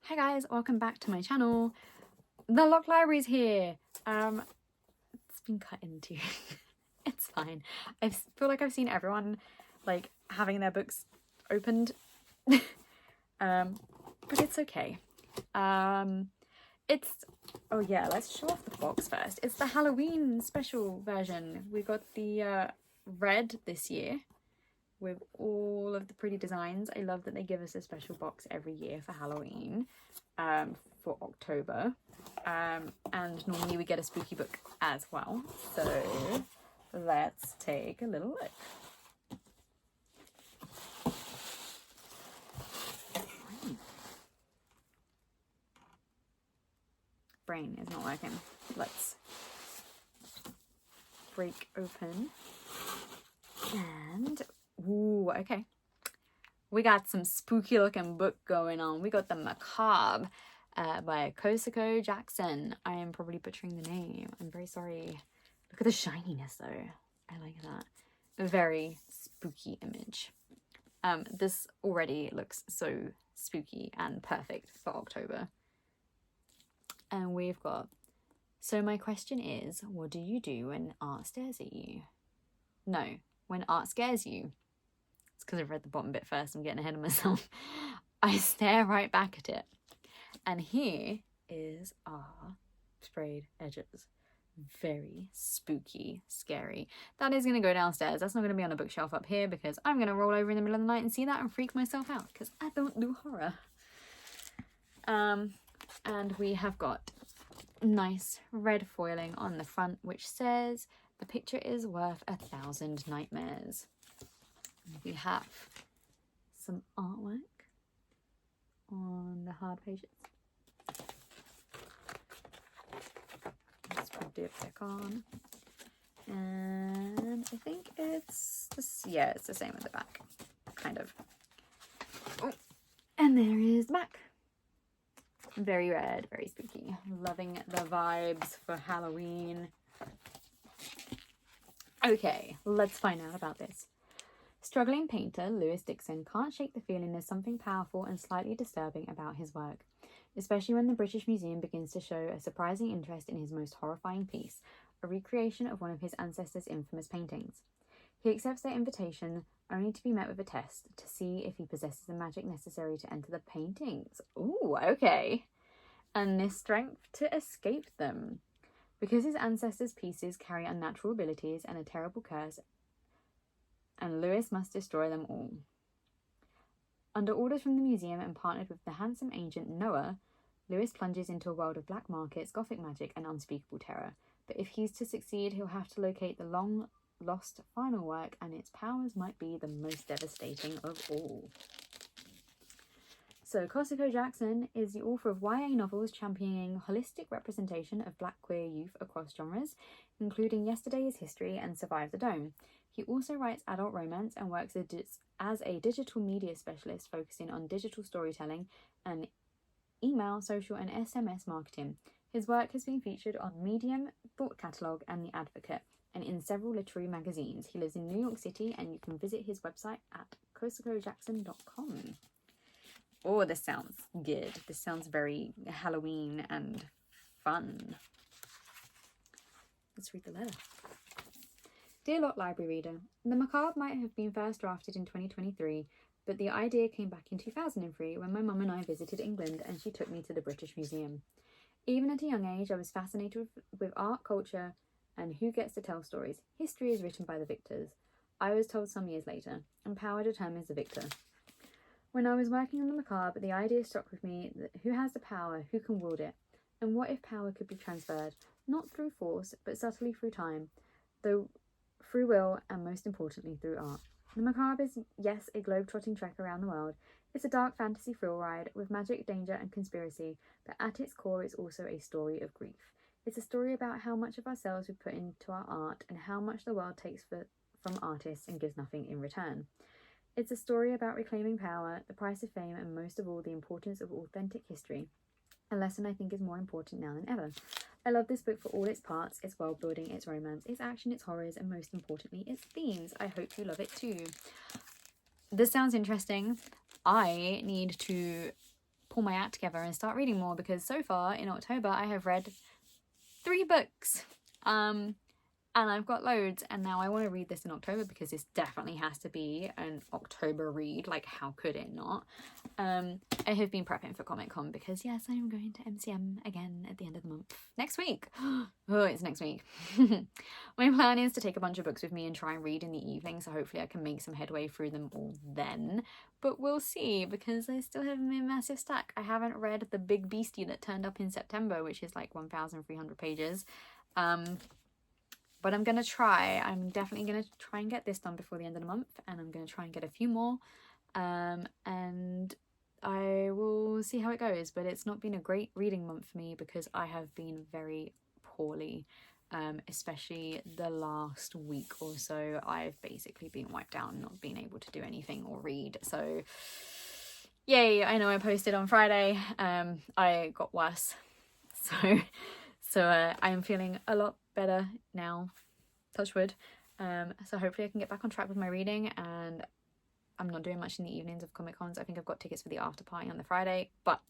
Hi guys, welcome back to my channel. The locked library's here. It's been cut into. It's fine. I feel like I've seen everyone like having their books opened. But it's okay. It's, oh yeah, let's show off the box first. It's the Halloween special version. We got the red this year with all of the pretty designs. I love that they give us a special box every year for Halloween, for October, and normally we get a spooky book as well. So let's take a little look. Brain is not working. Let's break open and ooh, okay. We got some spooky looking book going on. We got The Macabre by Kosako Jackson. I am probably butchering the name. I'm very sorry. Look at the shininess though. I like that. A very spooky image. This already looks so spooky and perfect for October. And we've got, so my question is, what do you do when art stares at you? No, when art scares you. It's because I've read the bottom bit first. I'm getting ahead of myself. I stare right back at it. And here is our sprayed edges. Very spooky, scary. That is going to go downstairs. That's not going to be on a bookshelf up here because I'm going to roll over in the middle of the night and see that and freak myself out because I don't do horror. And we have got nice red foiling on the front which says the picture is worth 1,000 nightmares. We have some artwork on the hard pages. Just put the dipstick on. And I think it's this, yeah, it's the same with the back. Kind of. Oh, and there is the back. Very red, very spooky. Loving the vibes for Halloween. Okay, let's find out about this. Struggling painter Lewis Dixon can't shake the feeling there's something powerful and slightly disturbing about his work, especially when the British Museum begins to show a surprising interest in his most horrifying piece, a recreation of one of his ancestors' infamous paintings. He accepts their invitation only to be met with a test to see if he possesses the magic necessary to enter the paintings. Ooh, okay. And this strength to escape them. Because his ancestors' pieces carry unnatural abilities and a terrible curse, and Lewis must destroy them all. Under orders from the museum and partnered with the handsome agent Noah, Lewis plunges into a world of black markets, gothic magic, and unspeakable terror. But if he's to succeed, he'll have to locate the long-lost final work, and its powers might be the most devastating of all. So, Kosako Jackson is the author of YA novels championing holistic representation of black queer youth across genres, including Yesterday is History and Survive the Dome. He also writes adult romance and works as a digital media specialist focusing on digital storytelling and email, social, and SMS marketing. His work has been featured on Medium, Thought Catalogue, and The Advocate, and in several literary magazines. He lives in New York City, and you can visit his website at kosakojackson.com. Oh, this sounds good. This sounds very Halloween and fun. Let's read the letter. Dear Lot Library reader, The Macabre might have been first drafted in 2023, but the idea came back in 2003 when my mum and I visited England and she took me to the British Museum. Even at a young age, I was fascinated with art, culture, and who gets to tell stories. History is written by the victors. I was told some years later, and power determines the victor. When I was working on The Macabre, the idea struck with me that who has the power, who can wield it, and what if power could be transferred, not through force, but subtly through time, though through will, and most importantly, through art. The Macabre is, yes, a globe-trotting trek around the world. It's a dark fantasy thrill ride with magic, danger, and conspiracy, but at its core, it's also a story of grief. It's a story about how much of ourselves we put into our art and how much the world takes from artists and gives nothing in return. It's a story about reclaiming power, the price of fame, and most of all, the importance of authentic history. A lesson I think is more important now than ever. I love this book for all its parts, its world building, its romance, its action, its horrors, and most importantly, its themes. I hope you love it too. This sounds interesting. I need to pull my act together and start reading more, because so far in October I have read 3 books. And I've got loads, and now I want to read this in October because this definitely has to be an October read. Like, how could it not? I have been prepping for Comic-Con because, yes, I'm going to MCM again at the end of the month. Next week. Oh, it's next week. My plan is to take a bunch of books with me and try and read in the evening, so hopefully I can make some headway through them all then. But we'll see, because I still have a massive stack. I haven't read the big beastie that turned up in September, which is like 1,300 pages. But I'm going to try. I'm definitely going to try and get this done before the end of the month. And I'm going to try and get a few more. And I will see how it goes. But it's not been a great reading month for me because I have been very poorly. Especially the last week or so. I've basically been wiped out and not been able to do anything or read. So, yay. I know I posted on Friday. I got worse. So I am feeling a lot better now, touch wood. So hopefully I can get back on track with my reading, and I'm not doing much in the evenings of Comic Cons. I think I've got tickets for the after party on the Friday, but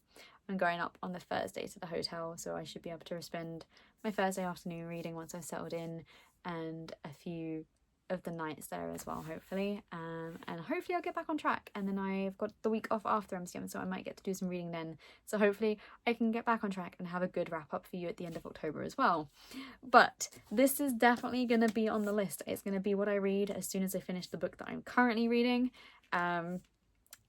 I'm going up on the Thursday to the hotel, so I should be able to spend my Thursday afternoon reading once I've settled in, and a few of the nights there as well, hopefully. And hopefully I'll get back on track, and then I've got the week off after MCM, so I might get to do some reading then. So hopefully I can get back on track and have a good wrap up for you at the end of October as well. But this is definitely going to be on the list. It's going to be what I read as soon as I finish the book that I'm currently reading. And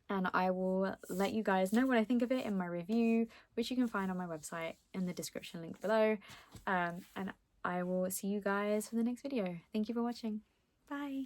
I will let you guys know what I think of it in my review, which you can find on my website in the description link below. And I will see you guys for the next video. Thank you for watching. Bye.